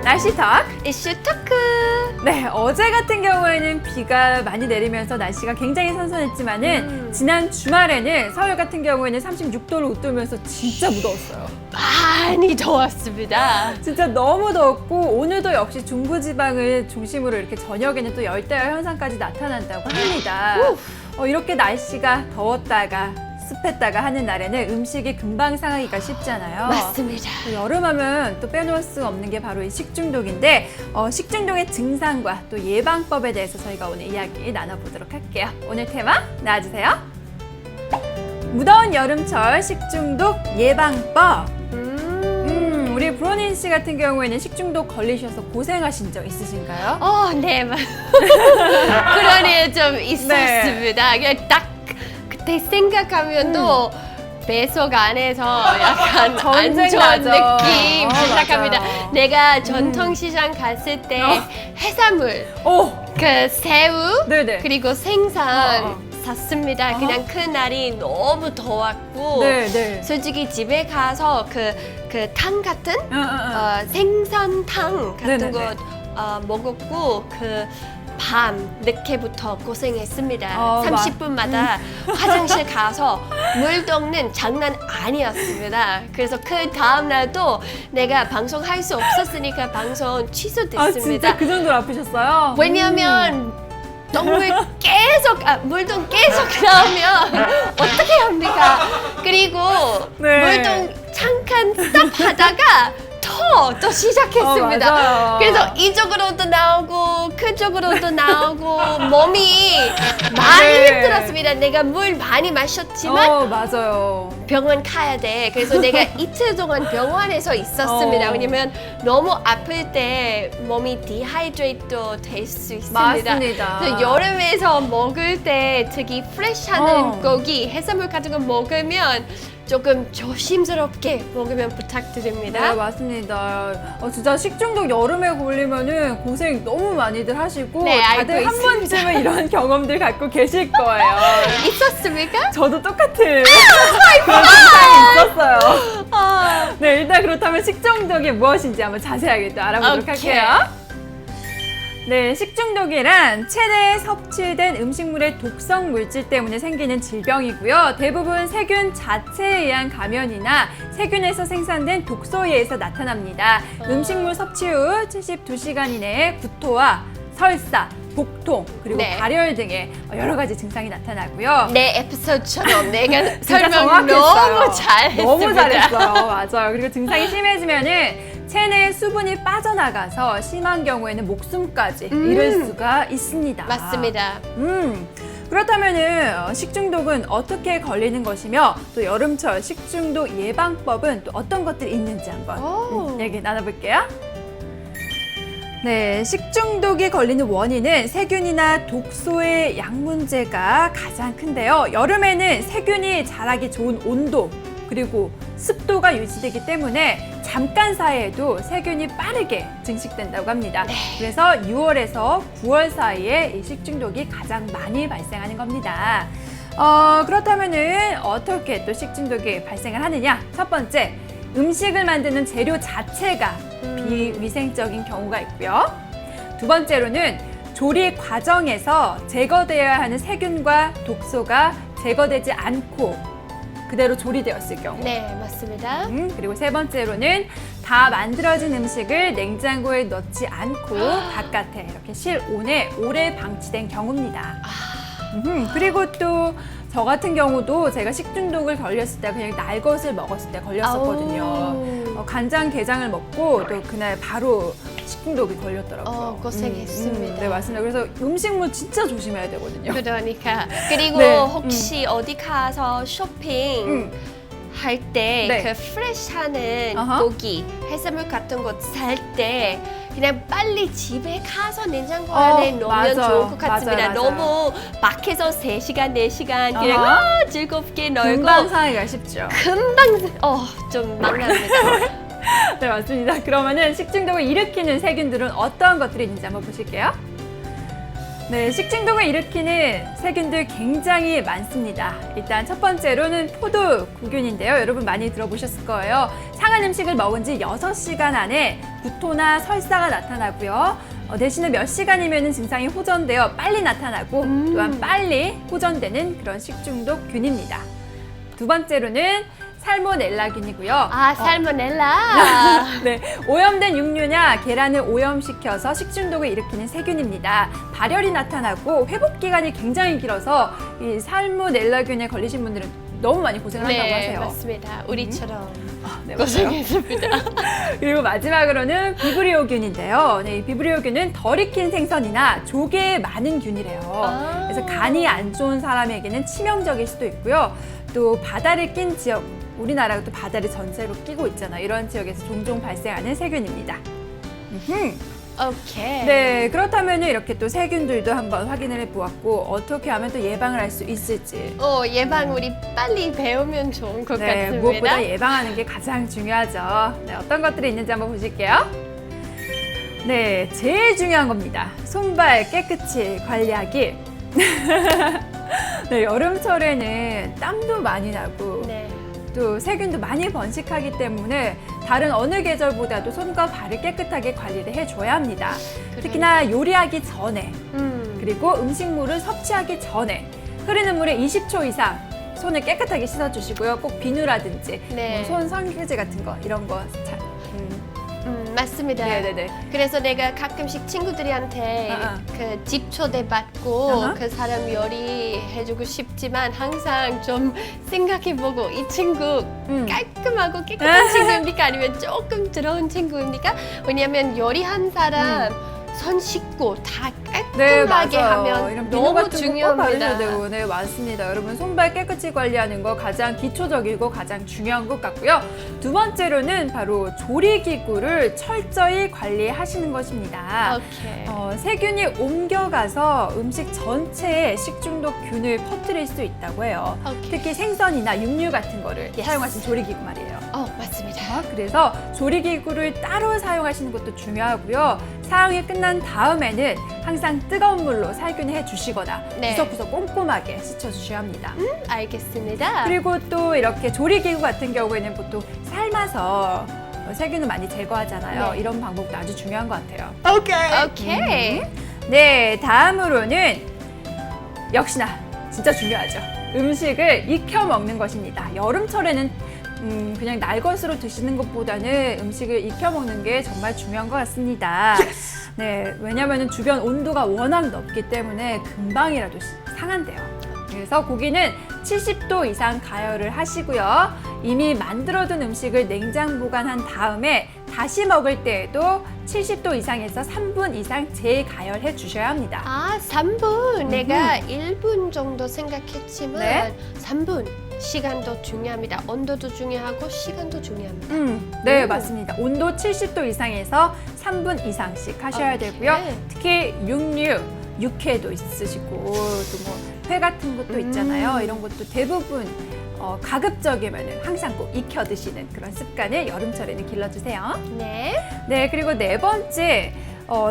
날씨 톡 이슈 토크. 네, 어제 같은 경우에는 비가 많이 내리면서 날씨가 굉장히 선선했지만은 지난 주말에는 서울 같은 경우에는 36도를 웃돌면서 진짜 무더웠어요. 많이 더웠습니다. 진짜 너무 더웠고 오늘도 역시 중부지방을 중심으로 이렇게 저녁에는 또 열대야 현상까지 나타난다고 합니다. 이렇게 날씨가 더웠다가 습했다가 하는 날에는 음식이 금방 상하기가 쉽잖아요. 맞습니다. 여름하면 또 빼놓을 수 없는 게 바로 이 식중독인데 식중독의 증상과 또 예방법에 대해서 저희가 오늘 이야기 나눠보도록 할게요. 오늘 테마 나와주세요. 무더운 여름철 식중독 예방법. 우리 브로닌 씨 같은 경우에는 식중독 걸리셔서 고생하신 적 있으신가요? 네. 그런 일 좀 있었습니다. 그냥 딱 그때 생각하면 또 뱃속 안에서 약간 안 전쟁 좋은 나죠. 느낌 시작합니다. 맞아요. 내가 전통시장 갔을 때 해산물, 그 새우, 네네. 그리고 생선 샀습니다. 그냥 그날이 너무 더웠고 네네. 솔직히 집에 가서 그 탕 같은 생선탕 같은 네네네. 거 먹었고 밤 늦게부터 고생했습니다. 30분마다 화장실 가서 물 닦는 장난 아니었습니다. 그래서 그 다음 날도 내가 방송할 수 없었으니까 방송 취소됐습니다. 진짜 그 정도로 아프셨어요? 왜냐면 똥물 계속 물통 계속 나오면 어떻게 합니까? 그리고 네. 물통 잠깐 스탑 하다가 또 시작했습니다. 맞아요. 그래서 이쪽으로도 나오고 그쪽으로도 나오고 몸이 많이 네. 힘들었습니다. 내가 물 많이 마셨지만 맞아요. 병원 가야 돼. 그래서 내가 이틀 동안 병원에서 있었습니다. 왜냐면 너무 아플 때 몸이 디하이드레이트 될 수 있습니다. 맞습니다. 그래서 여름에서 먹을 때 특히 프레시하는 고기, 해산물 같은 거 먹으면 조금 조심스럽게 먹으면 부탁드립니다. 네, 맞습니다. 진짜 식중독 여름에 걸리면은 고생 너무 많이들 하시고 네, 다들 알고 한 있습니다. 번쯤은 이런 경험들 갖고 계실 거예요. 있었습니까? 저도 똑같은 그런 증상이 있었어요. 네, 일단 그렇다면 식중독이 무엇인지 한번 자세하게 또 알아보도록 오케이. 할게요. 네, 식중독이란 체내에 섭취된 음식물의 독성 물질 때문에 생기는 질병이고요. 대부분 세균 자체에 의한 감염이나 세균에서 생산된 독소에 의해서 나타납니다. 음식물 섭취 후 72시간 이내에 구토와 설사, 복통, 그리고 네. 발열 등의 여러 가지 증상이 나타나고요. 내 에피소드처럼 내가 진짜 설명 정확했어요. 너무 잘했습니다. 너무 잘했어요. 맞아요. 그리고 증상이 심해지면은 체내에 수분이 빠져나가서 심한 경우에는 목숨까지 이를 수가 있습니다. 맞습니다. 그렇다면은 식중독은 어떻게 걸리는 것이며 또 여름철 식중독 예방법은 또 어떤 것들이 있는지 한번 얘기 나눠볼게요. 네, 식중독이 걸리는 원인은 세균이나 독소의 양 문제가 가장 큰데요. 여름에는 세균이 자라기 좋은 온도 그리고 습도가 유지되기 때문에 잠깐 사이에도 세균이 빠르게 증식된다고 합니다. 그래서 6월에서 9월 사이에 이 식중독이 가장 많이 발생하는 겁니다. 그렇다면은 어떻게 또 식중독이 발생을 하느냐? 첫 번째, 음식을 만드는 재료 자체가 비위생적인 경우가 있고요. 두 번째로는 조리 과정에서 제거되어야 하는 세균과 독소가 제거되지 않고 그대로 조리되었을 경우. 네, 맞습니다. 그리고 세 번째로는 다 만들어진 음식을 냉장고에 넣지 않고 바깥에 이렇게 실온에 오래 방치된 경우입니다. 그리고 또 저 같은 경우도 제가 식중독을 걸렸을 때 그냥 날 것을 먹었을 때 걸렸었거든요. 간장게장을 먹고 또 그날 바로 식중독이 걸렸더라고요. 고생했습니다. 네, 맞습니다. 그래서 음식물 진짜 조심해야 되거든요. 그러니까 그리고 네, 혹시 어디 가서 쇼핑 할 때 네. 그 프레시하는 어허. 고기, 해산물 같은 거 살 때 그냥 빨리 집에 가서 냉장고 안에 넣으면 맞아요. 좋을 것 같습니다. 맞아요. 너무 밖에서 3시간, 4시간 그냥 어허. 즐겁게 놀고 금방 상하기가 쉽죠. 금방 좀 망납니다. 네, 맞습니다. 그러면은 식중독을 일으키는 세균들은 어떤 것들이 있는지 한번 보실게요. 네, 식중독을 일으키는 세균들 굉장히 많습니다. 일단 첫 번째로는 포도구균인데요. 여러분 많이 들어보셨을 거예요. 상한 음식을 먹은 지 6시간 안에 구토나 설사가 나타나고요. 대신에 몇 시간이면 증상이 호전되어 빨리 나타나고 또한 빨리 호전되는 그런 식중독균입니다. 두 번째로는 살모넬라균이고요. 아, 살모넬라. 네, 오염된 육류나 계란을 오염시켜서 식중독을 일으키는 세균입니다. 발열이 나타나고 회복 기간이 굉장히 길어서 이 살모넬라균에 걸리신 분들은 너무 많이 고생을 한다고 네, 하세요. 맞습니다. 우리처럼 네, 맞아요. 고생했습니다. 그리고 마지막으로는 비브리오균인데요. 네, 이 비브리오균은 덜 익힌 생선이나 조개에 많은 균이래요. 아. 그래서 간이 안 좋은 사람에게는 치명적일 수도 있고요. 또 바다를 낀 지역, 우리나라가 또 바다를 전체로 끼고 있잖아요. 이런 지역에서 종종 발생하는 세균입니다. 오케이. 네, 그렇다면 이렇게 또 세균들도 한번 확인을 해보았고 어떻게 하면 또 예방을 할 수 있을지. 예방 우리 빨리 배우면 좋은 것 네, 같습니다. 무엇보다 예방하는 게 가장 중요하죠. 네, 어떤 것들이 있는지 한번 보실게요. 네, 제일 중요한 겁니다. 손발 깨끗이 관리하기. 네, 여름철에는 땀도 많이 나고 네. 또 세균도 많이 번식하기 때문에 다른 어느 계절보다도 손과 발을 깨끗하게 관리를 해줘야 합니다. 특히나 요리하기 전에 그리고 음식물을 섭취하기 전에 흐르는 물에 20초 이상 손을 깨끗하게 씻어주시고요. 꼭 비누라든지 네. 손 섬유제 같은 거 이런 거 잘. 맞습니다. 네네네. 그래서 내가 가끔씩 친구들한테 그 집 초대받고 그 사람 요리해주고 싶지만 항상 좀 생각해보고 이 친구 깔끔하고 깨끗한 친구입니까? 아니면 조금 더러운 친구입니까? 왜냐하면 요리한 사람 손 씻고 다 깔끔하게 하면 이런 비누 너무 같은 거 꼭 바르셔야 중요합니다. 되고, 네, 맞습니다. 여러분 손발 깨끗이 관리하는 거 가장 기초적이고 가장 중요한 것 같고요. 두 번째로는 바로 조리기구를 철저히 관리하시는 것입니다. 오케이. 세균이 옮겨가서 음식 전체에 식중독균을 퍼뜨릴 수 있다고 해요. 오케이. 특히 생선이나 육류 같은 거를 Yes. 사용하신 조리기구 말이에요. 맞습니다. 그래서 조리기구를 따로 사용하시는 것도 중요하고요. 사용이 끝난 다음에는 항상 뜨거운 물로 살균해 주시거나 네. 구석구석 꼼꼼하게 씻어주셔야 합니다. 알겠습니다. 그리고 또 이렇게 조리기구 같은 경우에는 보통 삶아서 세균을 많이 제거하잖아요. 네. 이런 방법도 아주 중요한 것 같아요. 오케이. 네, 다음으로는 역시나 진짜 중요하죠. 음식을 익혀 먹는 것입니다. 여름철에는 그냥 날 것으로 드시는 것보다는 음식을 익혀 먹는 게 정말 중요한 것 같습니다. 네, 왜냐하면 주변 온도가 워낙 높기 때문에 금방이라도 상한대요. 그래서 고기는 70도 이상 가열을 하시고요. 이미 만들어둔 음식을 냉장 보관한 다음에 다시 먹을 때에도 70도 이상에서 3분 이상 재가열해 주셔야 합니다. 3분. 내가 1분 정도 생각했지만 네. 3분. 시간도 중요합니다. 온도도 중요하고 시간도 중요합니다. 네, 맞습니다. 온도 70도 이상에서 3분 이상씩 하셔야 되고요. 특히 육류, 육회도 있으시고 또 뭐 회 같은 것도 있잖아요. 이런 것도 대부분 가급적이면 항상 꼭 익혀 드시는 그런 습관을 여름철에는 길러주세요. 네. 네, 그리고 네 번째,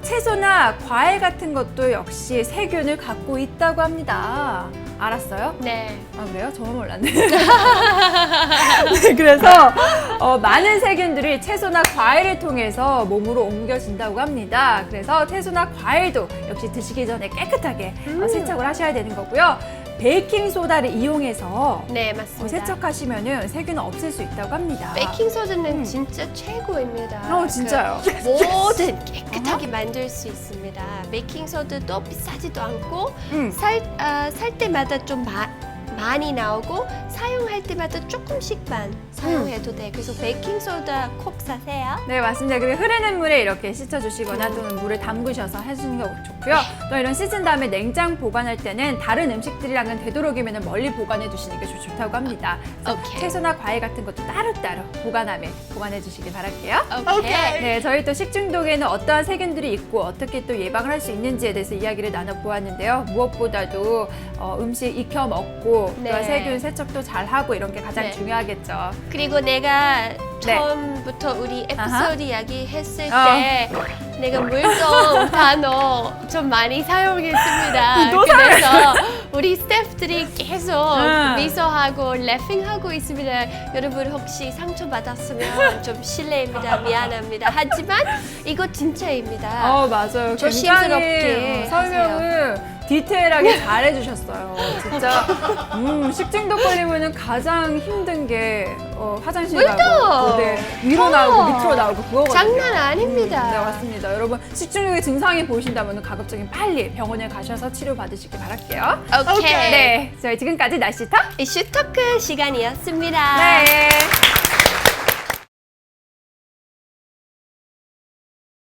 채소나 과일 같은 것도 역시 세균을 갖고 있다고 합니다. 알았어요? 네. 그래요? 저만 몰랐네. 네, 그래서 많은 세균들이 채소나 과일을 통해서 몸으로 옮겨진다고 합니다. 그래서 채소나 과일도 역시 드시기 전에 깨끗하게 세척을 하셔야 되는 거고요. 베이킹 소다를 이용해서 네, 맞습니다. 세척하시면은 세균은 없앨 수 있다고 합니다. 베이킹 소다는 진짜 최고입니다. 진짜요? 그 뭐든 깨끗하게 만들 수 있습니다. 베이킹 소다도 비싸지도 않고 살 때마다 좀 많이 나오고 사용할 때마다 조금씩만 사용해도 돼. 그래서 베이킹 소다 꼭 사세요. 네, 맞습니다. 그리고 흐르는 물에 이렇게 씻어주시거나 또는 물을 담그셔서 해주는 게 좋고요. 또 이런 씻은 다음에 냉장 보관할 때는 다른 음식들이랑은 되도록이면 멀리 보관해 두시는 게 좋다고 합니다. 그래서 오케이. 채소나 과일 같은 것도 따로따로 보관해 주시길 바랄게요. 오케이. 네, 저희 또 식중독에는 어떠한 세균들이 있고 어떻게 또 예방을 할 수 있는지에 대해서 이야기를 나눠보았는데요. 무엇보다도 음식 익혀 먹고 네. 또 세균 세척도 잘하고 이런 게 가장 네. 중요하겠죠. 그리고 내가 처음부터 우리 에피소드 이야기 했을 때 내가 물동 단어 좀 많이 사용했습니다. 또 그래서 우리 스태프들이 계속 응. 미소하고 래핑하고 있습니다. 여러분 혹시 상처 받았으면 좀 실례입니다. 미안합니다. 하지만 이거 진짜입니다. 맞아요. 조심스럽게 굉장히 설명을 디테일하게 잘 해주셨어요. 진짜 식중독 걸리면 가장 힘든 게 화장실 가고 위로 나오고 밑으로 나오고 그거거든요. 장난 아닙니다. 네, 맞습니다. 여러분 식중독의 증상이 보이신다면 가급적이면 빨리 병원에 가셔서 치료 받으시기 바랄게요. 오케이. 네, 저희 지금까지 날씨터 이슈 토크 시간이었습니다. 네.